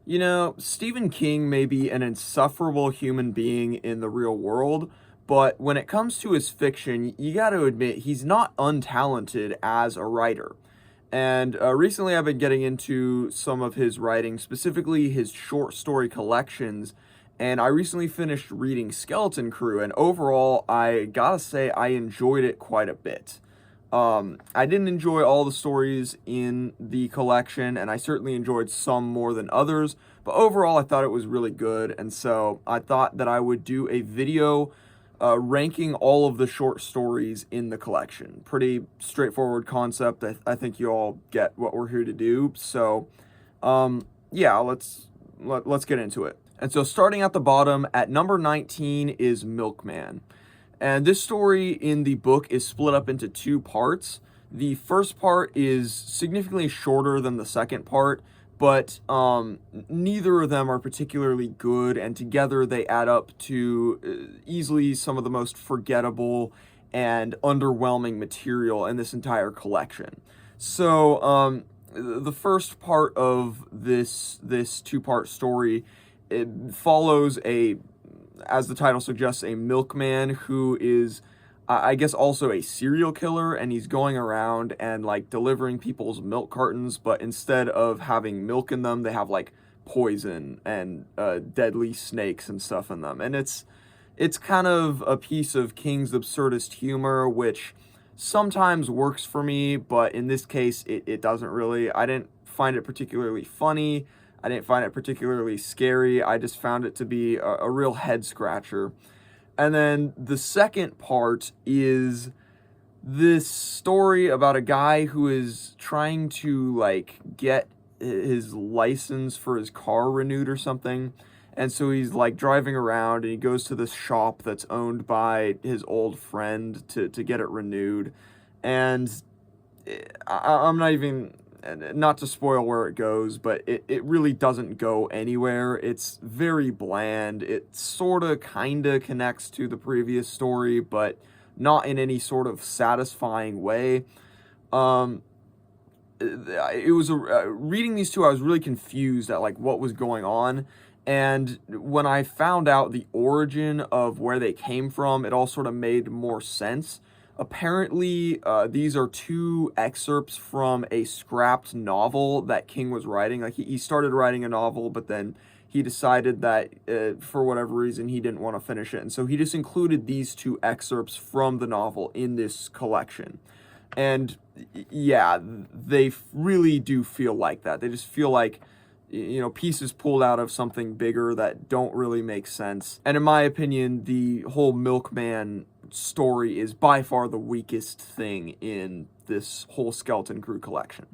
You know, Stephen King may be an insufferable human being in the real world, but when it comes to his fiction, you got to admit he's not untalented as a writer. And recently I've been getting into some of his writing, specifically his short story collections. And I recently finished reading Skeleton Crew, and overall, I gotta say, I enjoyed it quite a bit. I didn't enjoy all the stories in the collection, and I certainly enjoyed some more than others, but overall, I thought it was really good, and so I thought that I would do a video ranking all of the short stories in the collection. Pretty straightforward concept. I think you all get what we're here to do. So, yeah, let's get into it. And so, starting at the bottom, at number 19 is Milkman. And this story in the book is split up into two parts. The first part is significantly shorter than the second part, but neither of them are particularly good, and together they add up to easily some of the most forgettable and underwhelming material in this entire collection. So, the first part of this two-part story, it follows a, as the title suggests, a milkman who is, I guess, also a serial killer, and he's going around and like delivering people's milk cartons, but instead of having milk in them, they have like poison and deadly snakes and stuff in them. And it's kind of a piece of King's absurdist humor, which sometimes works for me, but in this case, it doesn't really. I didn't find it particularly funny. I didn't find it particularly scary. I just found it to be a real head scratcher. And then the second part is this story about a guy who is trying to like get his license for his car renewed or something. And so he's like driving around and he goes to this shop that's owned by his old friend to get it renewed. And I'm not even, not to spoil where it goes, but it really doesn't go anywhere. It's very bland. It sort of kind of connects to the previous story, but not in any sort of satisfying way. Um, it was reading these two, I was really confused at like what was going on. And when I found out the origin of where they came from, it all sort of made more sense. Apparently, these are two excerpts from a scrapped novel that King was writing. Like he started writing a novel, but then he decided that for whatever reason he didn't want to finish it, and so he just included these two excerpts from the novel in this collection. And yeah, they really do feel like that. They just feel like, you know, pieces pulled out of something bigger that don't really make sense. And in my opinion, the whole Milkman story is by far the weakest thing in this whole Skeleton Crew collection.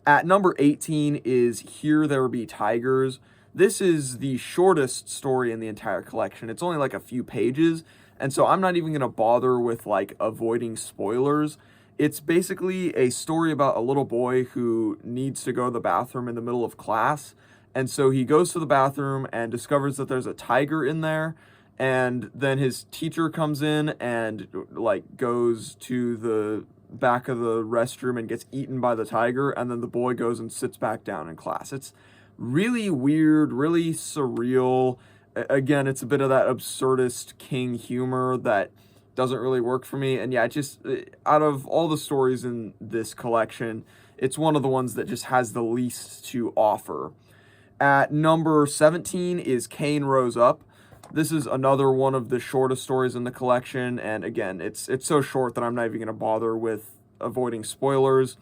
At number 18 is Here There Be Tigers. This is the shortest story in the entire collection. It's only like a few pages, and so I'm not even going to bother with like avoiding spoilers. It's basically a story about a little boy who needs to go to the bathroom in the middle of class. And so he goes to the bathroom and discovers that there's a tiger in there. And then his teacher comes in and like goes to the back of the restroom and gets eaten by the tiger. And then the boy goes and sits back down in class. It's really weird, really surreal. Again, it's a bit of that absurdist King humor that doesn't really work for me. And yeah, it just, out of all the stories in this collection, it's one of the ones that just has the least to offer. At number 17 is Cain Rose Up. This is another one of the shortest stories in the collection, and again, it's so short that I'm not even going to bother with avoiding spoilers.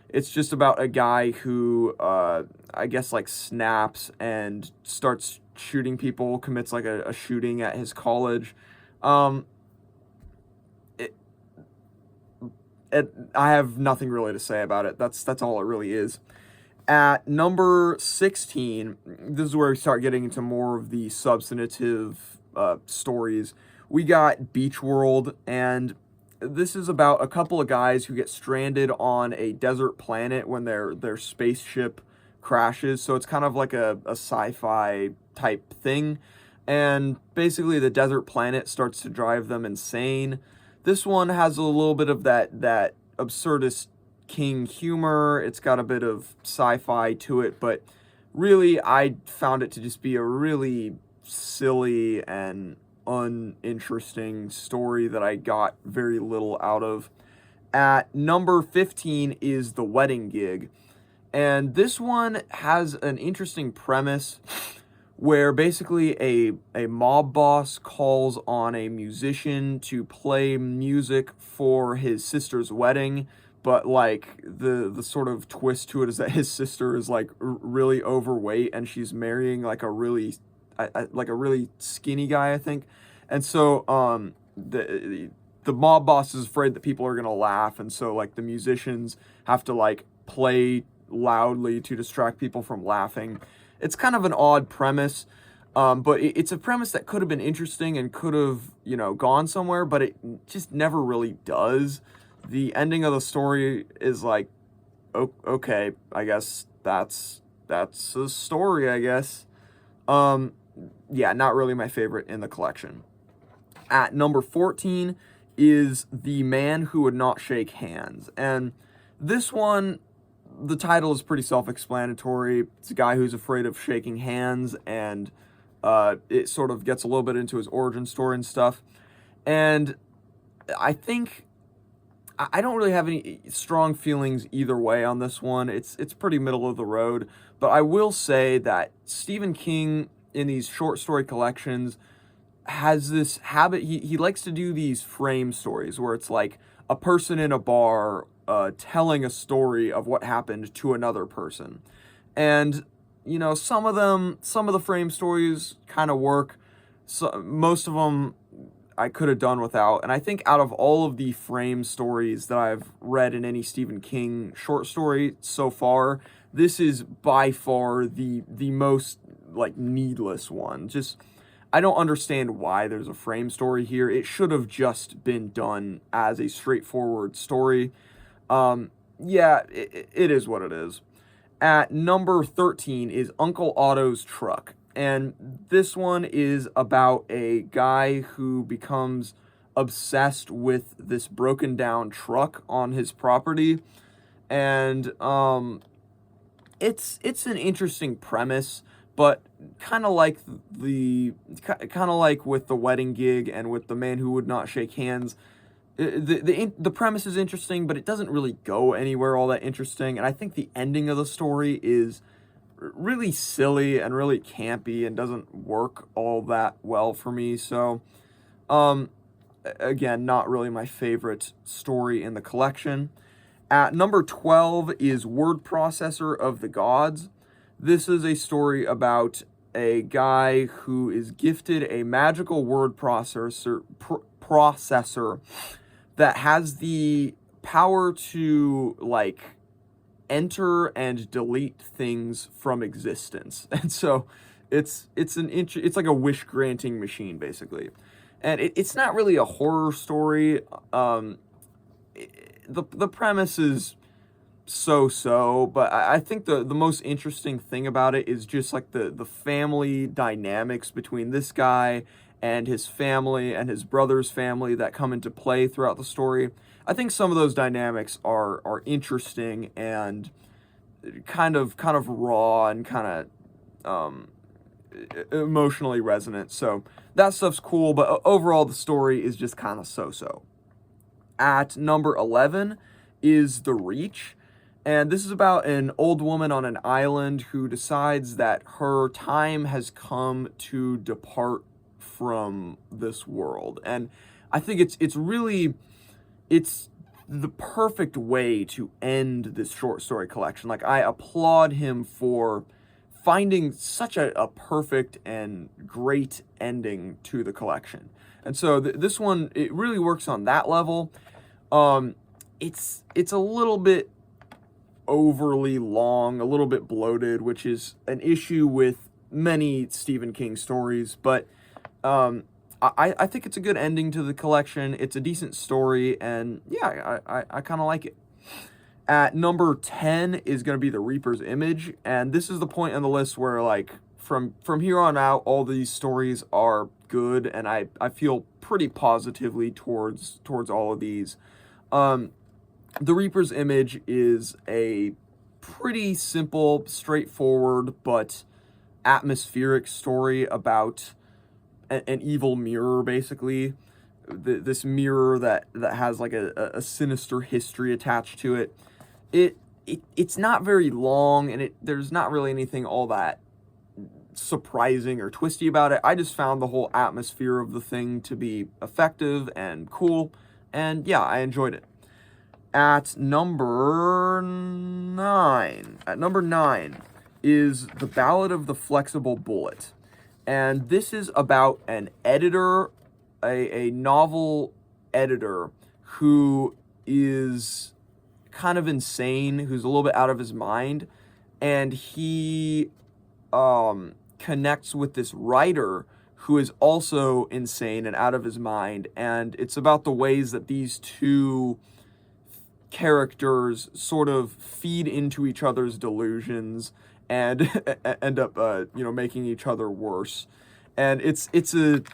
It's just about a guy who, I guess, like snaps and starts shooting people, commits like a shooting at his college. Um, I have nothing really to say about it. That's all it really is. At number 16, this is where we start getting into more of the substantive stories. We got Beach World, and this is about a couple of guys who get stranded on a desert planet when their spaceship crashes. So it's kind of like a sci-fi type thing. And basically the desert planet starts to drive them insane. This one has a little bit of that absurdist King humor. It's got a bit of sci-fi to it, but really, I found it to just be a really silly and uninteresting story that I got very little out of. At number 15 is The Wedding Gig. And this one has an interesting premise where basically a mob boss calls on a musician to play music for his sister's wedding, but like the sort of twist to it is that his sister is like really overweight and she's marrying like a really like a really skinny guy, I think. And so the mob boss is afraid that people are going to laugh, and so like the musicians have to like play loudly to distract people from laughing. It's kind of an odd premise, but it's a premise that could have been interesting and could have, you know, gone somewhere, but it just never really does. The ending of the story is like, okay, I guess that's a story, I guess. Yeah, not really my favorite in the collection. At number 14 is The Man Who Would Not Shake Hands. And this one, the title is pretty self-explanatory. It's a guy who's afraid of shaking hands, and it sort of gets a little bit into his origin story and stuff. And I think I don't really have any strong feelings either way on this one. It's pretty middle of the road. But I will say that Stephen King, in these short story collections, has this habit. He likes to do these frame stories where it's like a person in a bar telling a story of what happened to another person. And, you know, some of the frame stories kind of work. So most of them I could have done without. And I think out of all of the frame stories that I've read in any Stephen King short story so far, this is by far the most like needless one. Just, I don't understand why there's a frame story here. It should have just been done as a straightforward story. Yeah, it is what it is. At number 13 is Uncle Otto's Truck. And this one is about a guy who becomes obsessed with this broken down truck on his property. And it's an interesting premise, but kind of like with The Wedding Gig and with The Man Who Would Not Shake Hands, the premise is interesting, but it doesn't really go anywhere all that interesting. And I think the ending of the story is really silly and really campy and doesn't work all that well for me. So, again, not really my favorite story in the collection. At number 12 is Word Processor of the Gods. This is a story about a guy who is gifted a magical word processor that has the power to like enter and delete things from existence. And so it's like a wish granting machine basically. And it's not really a horror story. The premise is so, but I think the most interesting thing about it is just like the family dynamics between this guy and his family and his brother's family that come into play throughout the story. I think some of those dynamics are interesting and kind of raw and kind of emotionally resonant. So that stuff's cool, but overall the story is just kind of so. At number 11 is The Reach. And this is about an old woman on an island who decides that her time has come to depart from this world. And I think it's the perfect way to end this short story collection. Like, I applaud him for finding such a perfect and great ending to the collection. And so this one, it really works on that level. It's a little bit overly long, a little bit bloated, which is an issue with many Stephen King stories, but I think it's a good ending to the collection. It's a decent story, and yeah, I kind of like it. At number 10 is going to be The Reaper's Image, and this is the point on the list where, like, from here on out, all these stories are good, and I feel pretty positively towards all of these. The Reaper's Image is a pretty simple, straightforward, but atmospheric story about an evil mirror, basically. This mirror that has like a sinister history attached to it. It's not very long, and there's not really anything all that surprising or twisty about it. I just found the whole atmosphere of the thing to be effective and cool, and yeah, I enjoyed it. At number 9 is The Ballad of the Flexible Bullet. And this is about an editor, a novel editor who is kind of insane, who's a little bit out of his mind, and he connects with this writer who is also insane and out of his mind, and it's about the ways that these two characters sort of feed into each other's delusions and end up making each other worse. And it's an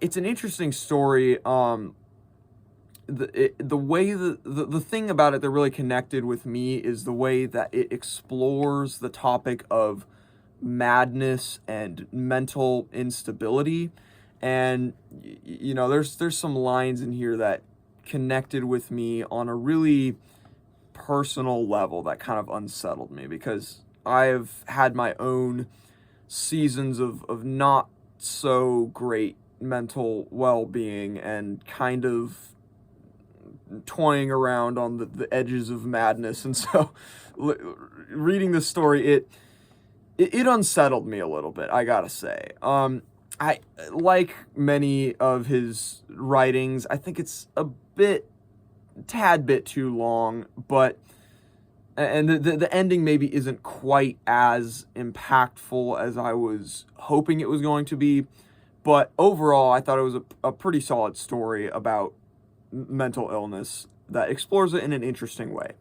interesting story. The way the thing about it that really connected with me is the way that it explores the topic of madness and mental instability. And there's some lines in here that connected with me on a really personal level that kind of unsettled me, because I've had my own seasons of not so great mental well-being and kind of toying around on the edges of madness. And so reading this story, it unsettled me a little bit, I gotta say. I like many of his writings. I think it's a tad bit too long, but and the ending maybe isn't quite as impactful as I was hoping it was going to be. But overall, I thought it was a pretty solid story about mental illness that explores it in an interesting way.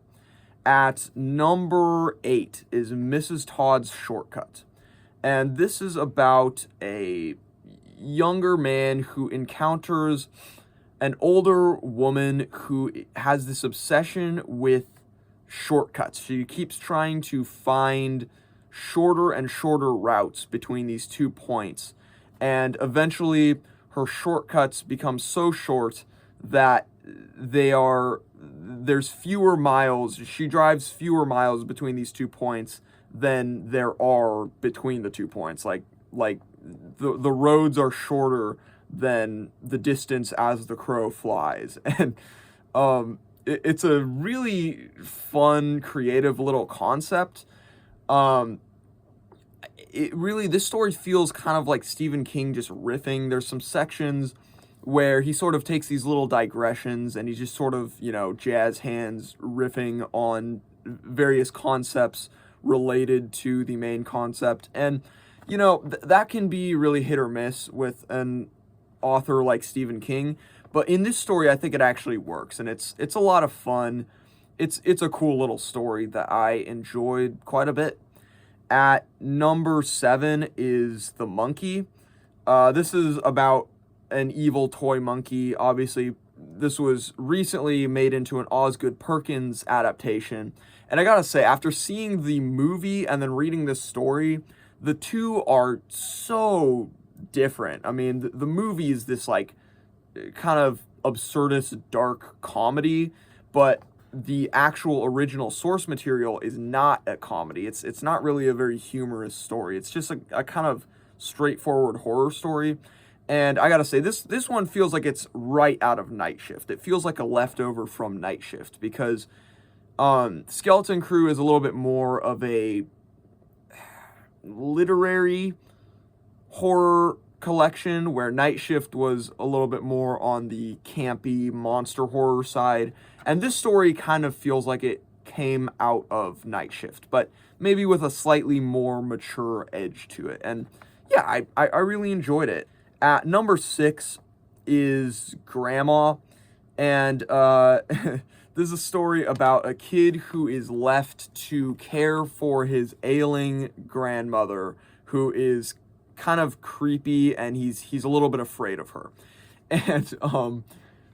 At number 8 is Mrs. Todd's Shortcut. And this is about a younger man who encounters an older woman who has this obsession with shortcuts. She keeps trying to find shorter and shorter routes between these 2 points. And eventually her shortcuts become so short that there's fewer miles. She drives fewer miles between these 2 points than there are between the 2 points. Like the roads are shorter than the distance as the crow flies. And it's a really fun, creative little concept. This story feels kind of like Stephen King just riffing. There's some sections where he sort of takes these little digressions and he's just sort of, jazz hands riffing on various concepts related to the main concept. And, that can be really hit or miss with an author like Stephen King. But in this story, I think it actually works, and it's a lot of fun. It's a cool little story that I enjoyed quite a bit. At number 7 is The Monkey. This is about an evil toy monkey. Obviously, this was recently made into an Osgood Perkins adaptation. And I gotta say, after seeing the movie and then reading this story, the two are so different. I mean, the movie is this like kind of absurdist dark comedy, but the actual original source material is not a comedy. It's not really a very humorous story. It's just a kind of straightforward horror story. And I gotta say, this one feels like it's right out of Night Shift. It feels like a leftover from Night Shift, because Skeleton Crew is a little bit more of a literary horror collection, where Night Shift was a little bit more on the campy monster horror side. And this story kind of feels like it came out of Night Shift, but maybe with a slightly more mature edge to it. And yeah, I really enjoyed it. At number 6 is Grandma. And this is a story about a kid who is left to care for his ailing grandmother, who is kind of creepy, and he's a little bit afraid of her. And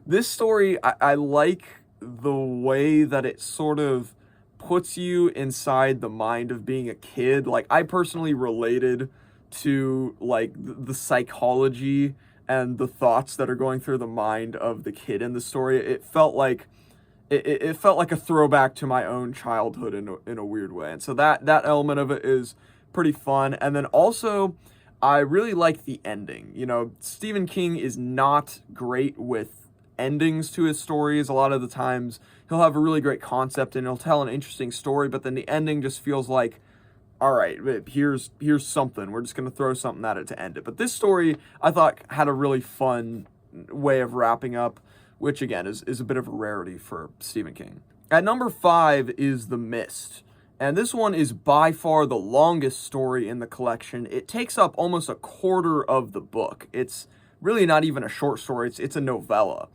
this story, I like the way that it sort of puts you inside the mind of being a kid. Like, I personally related to like the psychology and the thoughts that are going through the mind of the kid in the story. It felt like it felt like a throwback to my own childhood in a weird way. And so that element of it is pretty fun. And then also, I really like the ending. You know, Stephen King is not great with endings to his stories. A lot of the times he'll have a really great concept and he'll tell an interesting story, but then the ending just feels like, all right, here's something. We're just going to throw something at it to end it. But this story, I thought, had a really fun way of wrapping up, which again is a bit of a rarity for Stephen King. At number 5 is The Mist. And this one is by far the longest story in the collection. It takes up almost a quarter of the book. It's really not even a short story, it's a novella.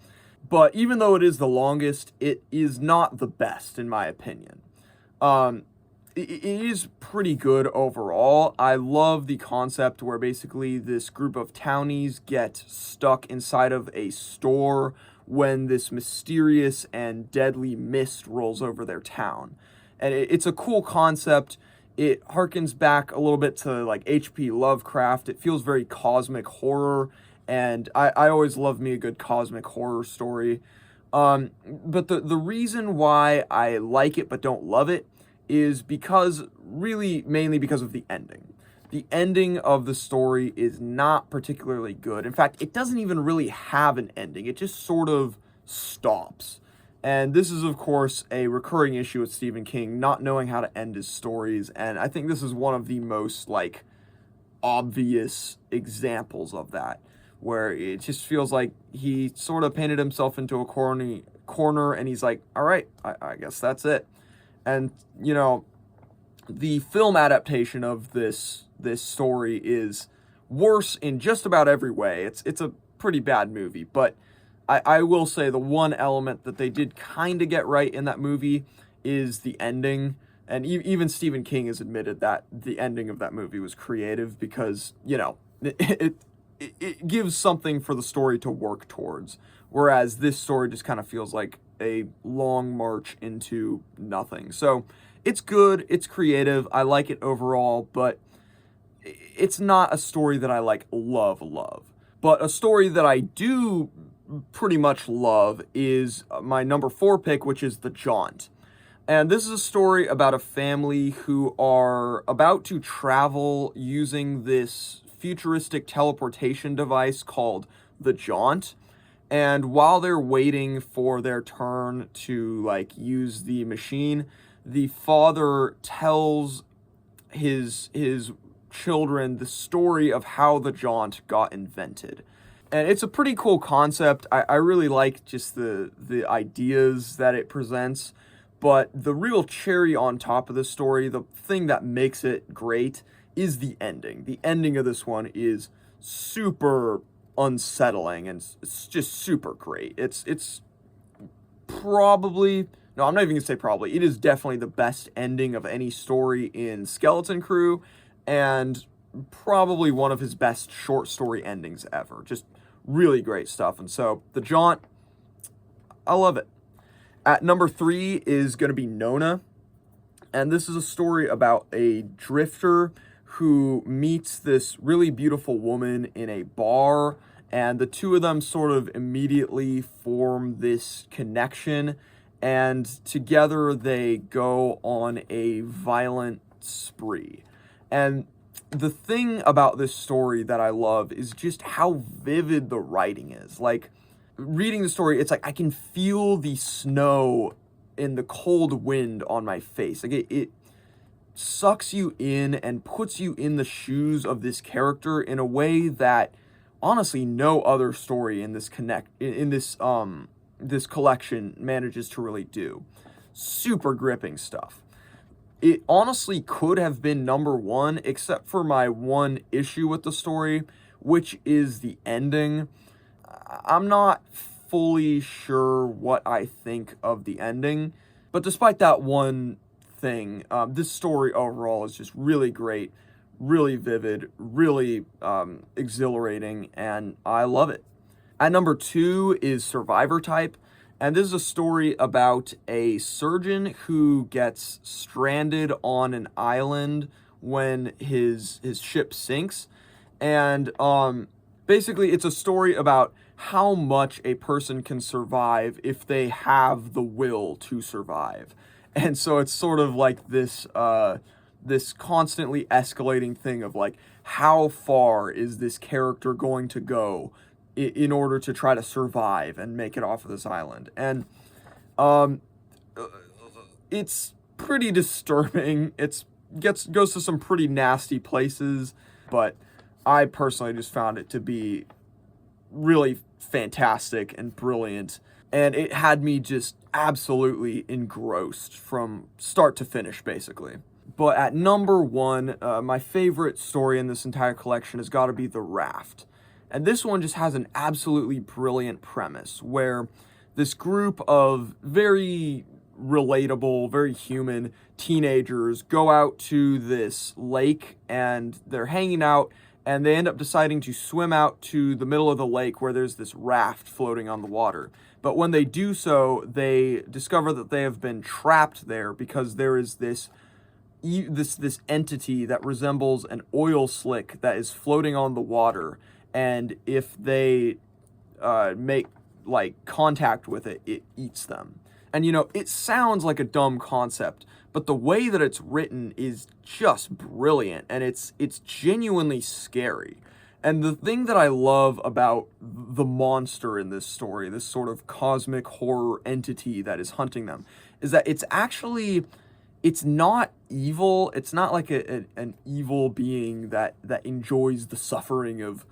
But even though it is the longest, it is not the best, in my opinion. It is pretty good overall. I love the concept where basically this group of townies get stuck inside of a store when this mysterious and deadly mist rolls over their town. And it's a cool concept. It harkens back a little bit to like H.P. Lovecraft. It feels very cosmic horror, and I always love me a good cosmic horror story. But the reason why I like it but don't love it is mainly because of the ending. The ending of the story is not particularly good. In fact, it doesn't even really have an ending. It just sort of stops. And this is, of course, a recurring issue with Stephen King, not knowing how to end his stories. And I think this is one of the most, like, obvious examples of that, where it just feels like he sort of painted himself into a corner and he's like, all right, I guess that's it. And, you know, the film adaptation of this story is worse in just about every way. It's a pretty bad movie, but I will say the one element that they did kind of get right in that movie is the ending. And even Stephen King has admitted that the ending of that movie was creative because, you know, it gives something for the story to work towards. Whereas this story just kind of feels like a long march into nothing. So it's good, it's creative, I like it overall, but it's not a story that I like love. But a story that I do pretty much love is my number 4 pick, which is The Jaunt. And this is a story about a family who are about to travel using this futuristic teleportation device called The Jaunt. And while they're waiting for their turn to like use the machine, the father tells his children the story of how the Jaunt got invented. And it's a pretty cool concept. I really like just the ideas that it presents. But the real cherry on top of the story, the thing that makes it great, is the ending. The ending of this one is super unsettling and it's just super great. It's probably, no, I'm not even gonna say probably, it is definitely the best ending of any story in Skeleton Crew, and probably one of his best short story endings ever. Just really great stuff. And so The Jaunt, I love it. At number 3 is going to be Nona. And this is a story about a drifter who meets this really beautiful woman in a bar. And the two of them sort of immediately form this connection. And together they go on a violent spree. And the thing about this story that I love is just how vivid the writing is. Like, reading the story, it's like I can feel the snow and the cold wind on my face. Like, it sucks you in and puts you in the shoes of this character in a way that honestly no other story in this this collection manages to really do. Super gripping stuff. It honestly could have been number 1, except for my one issue with the story, which is the ending. I'm not fully sure what I think of the ending, but despite that one thing, this story overall is just really great, really vivid, really exhilarating, and I love it. At number 2 is Survivor Type. And this is a story about a surgeon who gets stranded on an island when his ship sinks. And basically, it's a story about how much a person can survive if they have the will to survive. And so it's sort of like this constantly escalating thing of like, how far is this character going to go in order to try to survive and make it off of this island? And um, it's pretty disturbing. Goes to some pretty nasty places, but I personally just found it to be really fantastic and brilliant, and it had me just absolutely engrossed from start to finish, basically. But at number one, my favorite story in this entire collection has got to be The Raft. And this one just has an absolutely brilliant premise where this group of very relatable, very human teenagers go out to this lake and they're hanging out, and they end up deciding to swim out to the middle of the lake where there's this raft floating on the water. But when they do so, they discover that they have been trapped there because there is this entity that resembles an oil slick that is floating on the water, and if they make like contact with it, it eats them. And it sounds like a dumb concept, but the way that it's written is just brilliant, and it's genuinely scary. And the thing that I love about the monster in this story, this sort of cosmic horror entity that is hunting them, is that it's not evil. It's not like an evil being that enjoys the suffering of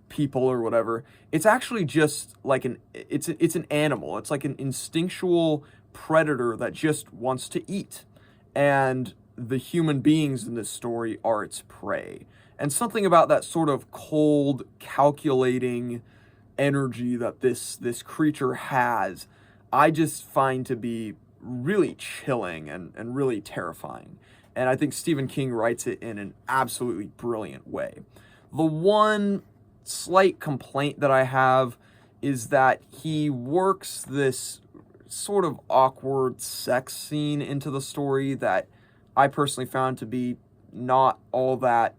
people or whatever. It's actually just like it's an animal. It's like an instinctual predator that just wants to eat. And the human beings in this story are its prey. And something about that sort of cold, calculating energy that this creature has, I just find to be really chilling and really terrifying. And I think Stephen King writes it in an absolutely brilliant way. The one slight complaint that I have is that he works this sort of awkward sex scene into the story that I personally found to be not all that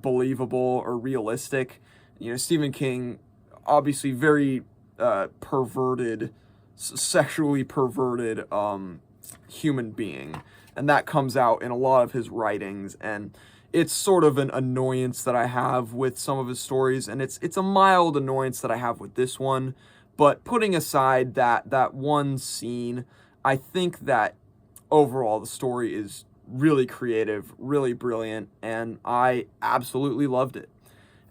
believable or realistic. Stephen King, obviously very perverted, sexually perverted human being, and that comes out in a lot of his writings, and it's sort of an annoyance that I have with some of his stories, and it's a mild annoyance that I have with this one. But putting aside that one scene, I think that overall the story is really creative, really brilliant, and I absolutely loved it.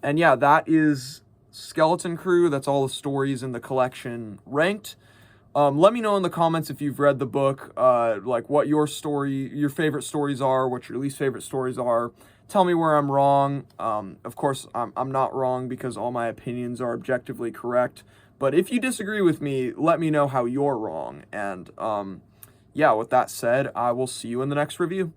And yeah, that is Skeleton Crew. That's all the stories in the collection ranked. Let me know in the comments if you've read the book, like what your favorite stories are, what your least favorite stories are. Tell me where I'm wrong. Of course, I'm not wrong because all my opinions are objectively correct. But if you disagree with me, let me know how you're wrong. And yeah, with that said, I will see you in the next review.